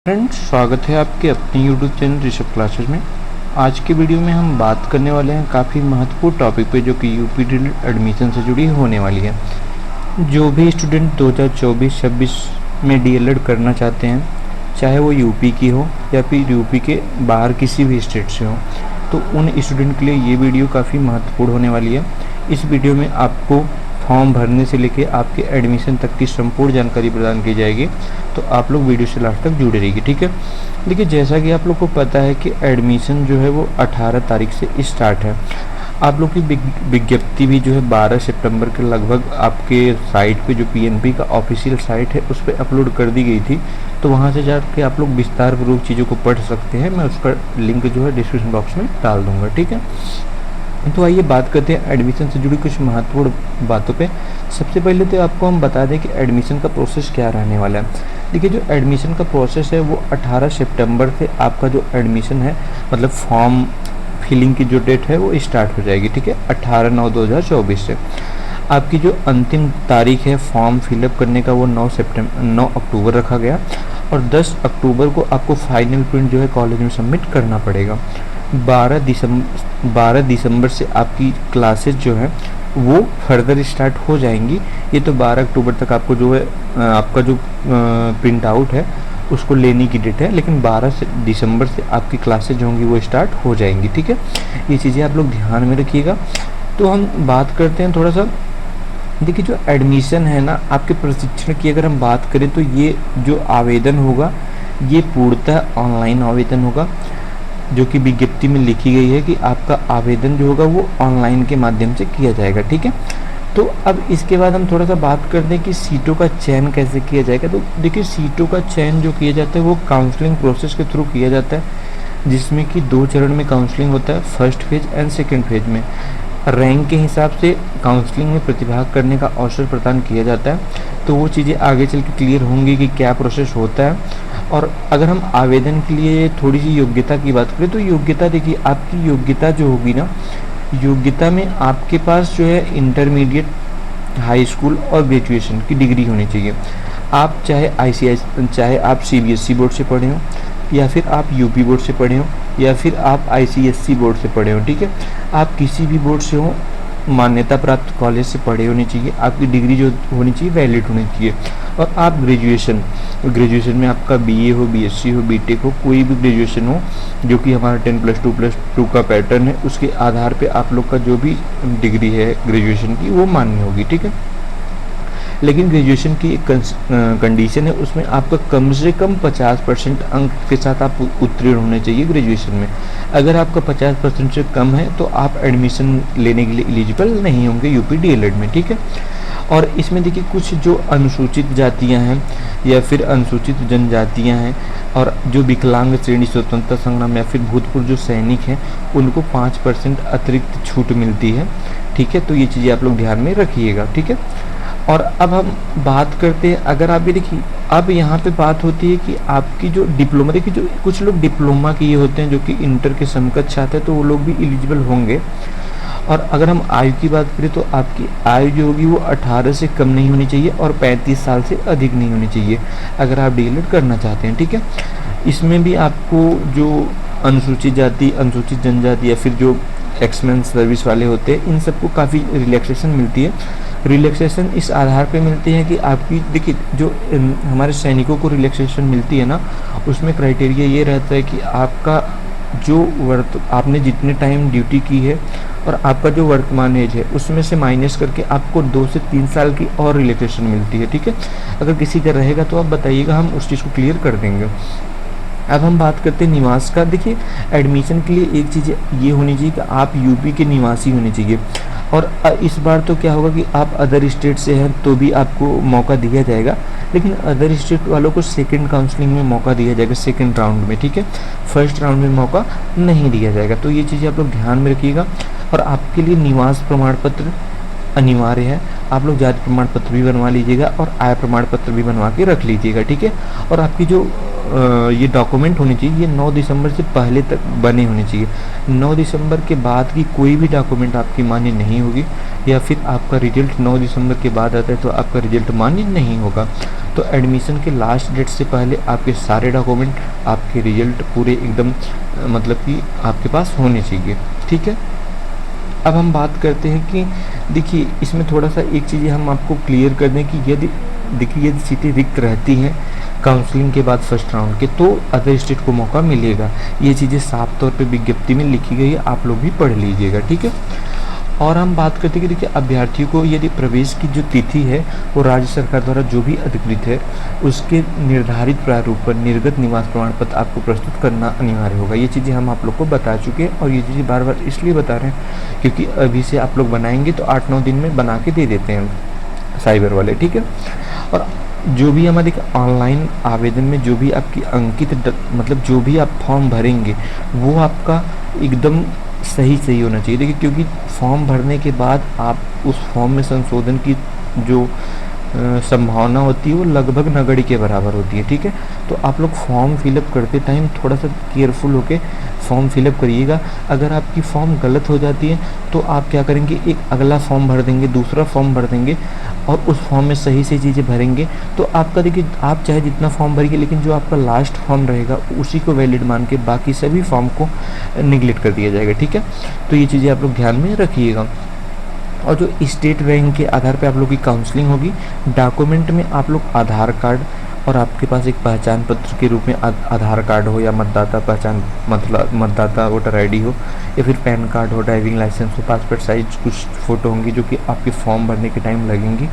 Friends, स्वागत है आपके अपने YouTube चैनल ऋषभ क्लासेस में। आज के वीडियो में हम बात करने वाले हैं काफ़ी महत्वपूर्ण टॉपिक पे, जो कि यूपी डीएलएड एडमिशन से जुड़ी होने वाली है। जो भी स्टूडेंट 2024-26 में डीएलएड करना चाहते हैं, चाहे वो यूपी की हो या फिर यूपी के बाहर किसी भी स्टेट से हो, तो उन स्टूडेंट के लिए ये वीडियो काफ़ी महत्वपूर्ण होने वाली है। इस वीडियो में आपको फॉर्म भरने से लेकर आपके एडमिशन तक की संपूर्ण जानकारी प्रदान की जाएगी, तो आप लोग वीडियो से लास्ट तक जुड़े रहिए, ठीक है। देखिए, जैसा कि आप लोग को पता है कि एडमिशन जो है वो 18 तारीख से स्टार्ट है। आप लोग की विज्ञप्ति भी जो है 12 सितंबर के लगभग आपके साइट पे, जो पीएनपी का ऑफिशियल साइट है, उस पर अपलोड कर दी गई थी। तो वहाँ से जाके आप लोग विस्तार पूर्वक चीज़ों को पढ़ सकते हैं। मैं उसका लिंक जो है डिस्क्रिप्शन बॉक्स में डाल दूँगा, ठीक है। तो आइए बात करते हैं एडमिशन से जुड़ी कुछ महत्वपूर्ण बातों पे। सबसे पहले तो आपको हम बता दें कि एडमिशन का प्रोसेस क्या रहने वाला है। देखिए, जो एडमिशन का प्रोसेस है वो 18 सितंबर से आपका जो एडमिशन है, मतलब फॉर्म फिलिंग की जो डेट है वो स्टार्ट हो जाएगी, ठीक है। 18/9/2024 से आपकी जो अंतिम तारीख है फॉर्म फिलअप करने का, वो 9 अक्टूबर रखा गया, और 10 अक्टूबर को आपको फाइनल प्रिंट जो है कॉलेज में सबमिट करना पड़ेगा। 12 दिसंबर से आपकी क्लासेस जो है वो फर्दर स्टार्ट हो जाएंगी। ये तो 12 अक्टूबर तक आपको जो है आपका जो प्रिंट आउट है उसको लेने की डेट है, लेकिन 12 दिसंबर से आपकी क्लासेज जो होंगी वो स्टार्ट हो जाएंगी, ठीक है। ये चीज़ें आप लोग ध्यान में रखिएगा। तो हम बात करते हैं थोड़ा सा। देखिए, जो एडमिशन है ना, आपके प्रशिक्षण की अगर हम बात करें तो ये जो आवेदन होगा ये पूर्णतः ऑनलाइन आवेदन होगा, जो कि विज्ञप्ति में लिखी गई है कि आपका आवेदन जो होगा वो ऑनलाइन के माध्यम से किया जाएगा, ठीक है। तो अब इसके बाद हम थोड़ा सा बात करते हैं कि सीटों का चयन कैसे किया जाएगा। तो देखिए, सीटों का चयन जो किया जाता है वो काउंसलिंग प्रोसेस के थ्रू किया जाता है, जिसमें कि 2 चरण में काउंसलिंग होता है, first phase and second phase में। रैंक के हिसाब से काउंसलिंग में प्रतिभाग करने का अवसर प्रदान किया जाता है। तो वो चीज़ें आगे चल के क्लियर होंगी कि क्या प्रोसेस होता है। और अगर हम आवेदन के लिए थोड़ी सी योग्यता की बात करें, तो योग्यता देखिए, आपकी योग्यता जो होगी ना, योग्यता में आपके पास जो है इंटरमीडिएट, हाई स्कूल और ग्रेजुएशन की डिग्री होनी चाहिए। आप चाहे आप सीबीएसई बोर्ड से पढ़े हो, या फिर आप यूपी बोर्ड से पढ़े हो, या फिर आप आईसीएसई बोर्ड से पढ़े हो, ठीक है। आप किसी भी बोर्ड से हो, मान्यता प्राप्त कॉलेज से पढ़े होने चाहिए, आपकी डिग्री जो होनी चाहिए वैलिड होनी चाहिए। और आप ग्रेजुएशन में आपका बीए हो, बीएससी हो, बीटेक हो, कोई भी ग्रेजुएशन हो, जो कि हमारा 10+2+2 का पैटर्न है, उसके आधार पे आप लोग का जो भी डिग्री है ग्रेजुएशन की वो मान्य होगी, ठीक है। लेकिन ग्रेजुएशन की एक कंडीशन है, उसमें आपका कम से कम 50% अंक के साथ आप उत्तीर्ण होने चाहिए ग्रेजुएशन में। अगर आपका 50% से कम है तो आप एडमिशन लेने के लिए एलिजिबल नहीं होंगे यूपी डीएलएड में, ठीक है। और इसमें देखिए, कुछ जो अनुसूचित जातियां हैं या फिर अनुसूचित जनजातियां हैं, और जो विकलांग श्रेणी स्वतंत्रता संग्राम या फिर भूतपूर्व जो सैनिक हैं, उनको 5% अतिरिक्त छूट मिलती है, ठीक है। तो ये चीज़ें आप लोग ध्यान में रखिएगा, ठीक है। और अब हम बात करते हैं, अगर आप ये देखिए, अब यहाँ पे बात होती है कि आपकी जो डिप्लोमा, देखिए जो कुछ लोग डिप्लोमा किए होते हैं जो कि इंटर के समकक्ष चाहते हैं, तो वो लोग भी एलिजिबल होंगे। और अगर हम आयु की बात करें तो आपकी आयु जो होगी वो 18 से कम नहीं होनी चाहिए और 35 साल से अधिक नहीं होनी चाहिए, अगर आप डीएलएड करना चाहते हैं, ठीक है। इसमें भी आपको जो अनुसूचित जाति, अनुसूचित जनजाति या फिर जो एक्समेन सर्विस वाले होते हैं, इन सबको काफ़ी रिलैक्सेशन मिलती है। रिलैक्सेशन इस आधार पे मिलती है कि आपकी, देखिए जो हमारे सैनिकों को रिलैक्सेशन मिलती है ना, उसमें क्राइटेरिया ये रहता है कि आपका जो आपने जितने टाइम ड्यूटी की है और आपका जो वर्तमान एज है, उसमें से माइनस करके आपको 2 से 3 साल की और रिलैक्सेशन मिलती है, ठीक है। अगर किसी का रहेगा तो आप बताइएगा, हम उस चीज़ को क्लियर कर देंगे। अब हम बात करते हैं निवास का। देखिए, एडमिशन के लिए एक चीज़ ये होनी चाहिए कि आप यूपी के निवासी होने चाहिए। और इस बार तो क्या होगा कि आप अदर स्टेट से हैं तो भी आपको मौका दिया जाएगा, लेकिन अदर स्टेट वालों को सेकंड काउंसलिंग में मौका दिया जाएगा, सेकंड राउंड में, ठीक है। फर्स्ट राउंड में मौका नहीं दिया जाएगा। तो ये चीज़ें आप लोग ध्यान में रखिएगा। और आपके लिए निवास प्रमाण पत्र अनिवार्य है। आप लोग जाति प्रमाण पत्र भी बनवा लीजिएगा और आय प्रमाण पत्र भी बनवा के रख लीजिएगा, ठीक है। और आपकी जो ये डॉक्यूमेंट होने चाहिए, ये 9 दिसंबर से पहले तक बने होने चाहिए। 9 दिसंबर के बाद की कोई भी डॉक्यूमेंट आपकी मान्य नहीं होगी, या फिर आपका रिजल्ट 9 दिसंबर के बाद आता है तो आपका रिजल्ट मान्य नहीं होगा। तो एडमिशन के लास्ट डेट से पहले आपके सारे डॉक्यूमेंट, आपके रिजल्ट पूरे एकदम मतलब कि आपके पास होने चाहिए, ठीक है। अब हम बात करते हैं कि देखिए इसमें थोड़ा सा एक चीज़ हम आपको क्लियर कर दें कि यदि देखिए यदि सीटें रिक्त रहती हैं काउंसलिंग के बाद फर्स्ट राउंड के, तो अदर स्टेट को मौका मिलेगा। ये चीज़ें साफ तौर पे विज्ञप्ति में लिखी गई है, आप लोग भी पढ़ लीजिएगा, ठीक है। और हम बात करते हैं कि देखिए अभ्यर्थियों को यदि प्रवेश की जो तिथि है वो राज्य सरकार द्वारा जो भी अधिकृत है उसके निर्धारित प्रारूप पर निर्गत निवास प्रमाण पत्र आपको प्रस्तुत करना अनिवार्य होगा। ये चीज़ें हम आप लोग को बता चुके हैं, और ये चीज़ें बार बार इसलिए बता रहे हैं क्योंकि अभी से आप लोग बनाएंगे तो 8-9 दिन में बना के दे देते हैं साइबर वाले, ठीक है। और जो भी हमारे ऑनलाइन आवेदन में जो भी आपकी अंकित मतलब जो भी आप फॉर्म भरेंगे वो आपका एकदम सही होना चाहिए। देखिए क्योंकि फॉर्म भरने के बाद आप उस फॉर्म में संशोधन की जो संभावना होती है वो लगभग नगण्य के बराबर होती है, ठीक है। तो आप लोग फॉर्म फिलअप करते टाइम थोड़ा सा केयरफुल होके फॉर्म फिलअप करिएगा। अगर आपकी फॉर्म गलत हो जाती है तो आप क्या करेंगे, एक अगला फॉर्म भर देंगे, दूसरा फॉर्म भर देंगे, और उस फॉर्म में सही चीज़ें भरेंगे तो आपका देखिए आप चाहे जितना फॉर्म भरिए लेकिन जो आपका लास्ट फॉर्म रहेगा उसी को वैलिड मान के बाकी सभी फॉर्म को निगलेक्ट कर दिया जाएगा, ठीक है। तो ये चीज़ें आप लोग ध्यान में रखिएगा। और जो स्टेट रैंक के आधार पे आप लोग की काउंसलिंग होगी। डॉक्यूमेंट में आप लोग आधार कार्ड और आपके पास एक पहचान पत्र के रूप में आधार कार्ड हो या मतदाता पहचान मतलब मतदाता वोटर आईडी हो या फिर पैन कार्ड हो, ड्राइविंग लाइसेंस हो, पासपोर्ट साइज कुछ फ़ोटो होंगी जो कि आपके फॉर्म भरने के टाइम लगेंगी।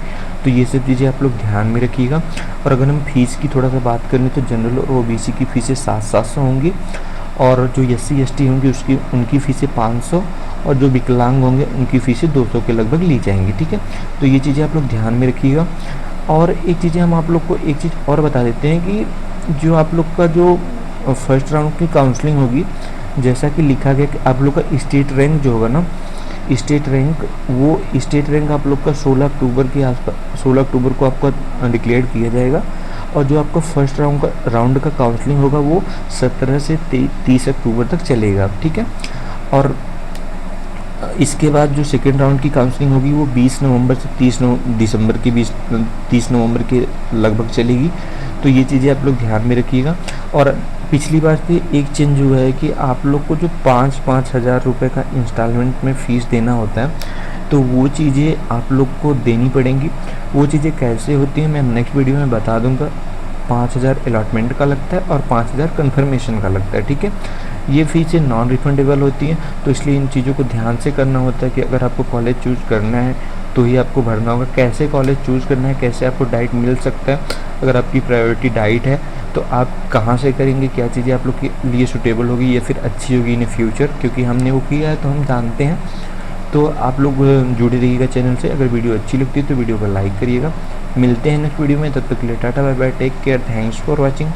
तो ये सब चीज़ें आप लोग ध्यान में रखिएगा। और अगर हम फीस की थोड़ा सा बात करें तो जनरल और ओबीसी की फ़ीसें 700 होंगी, और जो SC ST होंगी उनकी फ़ीसें 500, और जो विकलांग होंगे उनकी फ़ीसें 200 के लगभग ली जाएंगी, ठीक है। तो ये चीज़ें आप लोग ध्यान में रखिएगा। और एक चीज़ें हम आप लोग को एक चीज़ और बता देते हैं कि जो आप लोग का जो फर्स्ट राउंड की काउंसलिंग होगी, जैसा कि लिखा गया कि आप लोग का स्टेट रैंक जो होगा ना, स्टेट रैंक आप लोग का 16 अक्टूबर के आसपास 16 अक्टूबर को आपका डिक्लेयर किया जाएगा। और जो आपका फर्स्ट राउंड का काउंसलिंग होगा वो 17 से 30 अक्टूबर तक चलेगा, ठीक है। और इसके बाद जो सेकेंड राउंड की काउंसलिंग होगी वो 20 नवंबर से 30 नवंबर के लगभग चलेगी। तो ये चीज़ें आप लोग ध्यान में रखिएगा। और पिछली बार से एक चेंज हुआ है कि आप लोग को जो 5-5 हज़ार रुपये का इंस्टॉलमेंट में फ़ीस देना होता है, तो वो चीज़ें आप लोग को देनी पड़ेंगी। वो चीज़ें कैसे होती हैं मैं नेक्स्ट वीडियो में बता दूंगा। 5,000 अलॉटमेंट का लगता है और 5,000 कन्फर्मेशन का लगता है, ठीक है। ये फ़ीसें नॉन रिफंडेबल होती हैं, तो इसलिए इन चीज़ों को ध्यान से करना होता है कि अगर आपको कॉलेज चूज़ करना है तो ही आपको भरना होगा। कैसे कॉलेज चूज़ करना है, कैसे आपको डाइट मिल सकता है, अगर आपकी प्रायोरिटी डाइट है तो आप कहाँ से करेंगे, क्या चीज़ें आप लोग के लिए सूटेबल होगी या फिर अच्छी होगी इन फ्यूचर, क्योंकि हमने वो किया है तो हम जानते हैं। तो आप लोग जुड़े रहिएगा चैनल से। अगर वीडियो अच्छी लगती है तो वीडियो को लाइक करिएगा। मिलते हैं नेक्स्ट वीडियो में, तब तक के लिए tata bye bye, take care, thanks for watching.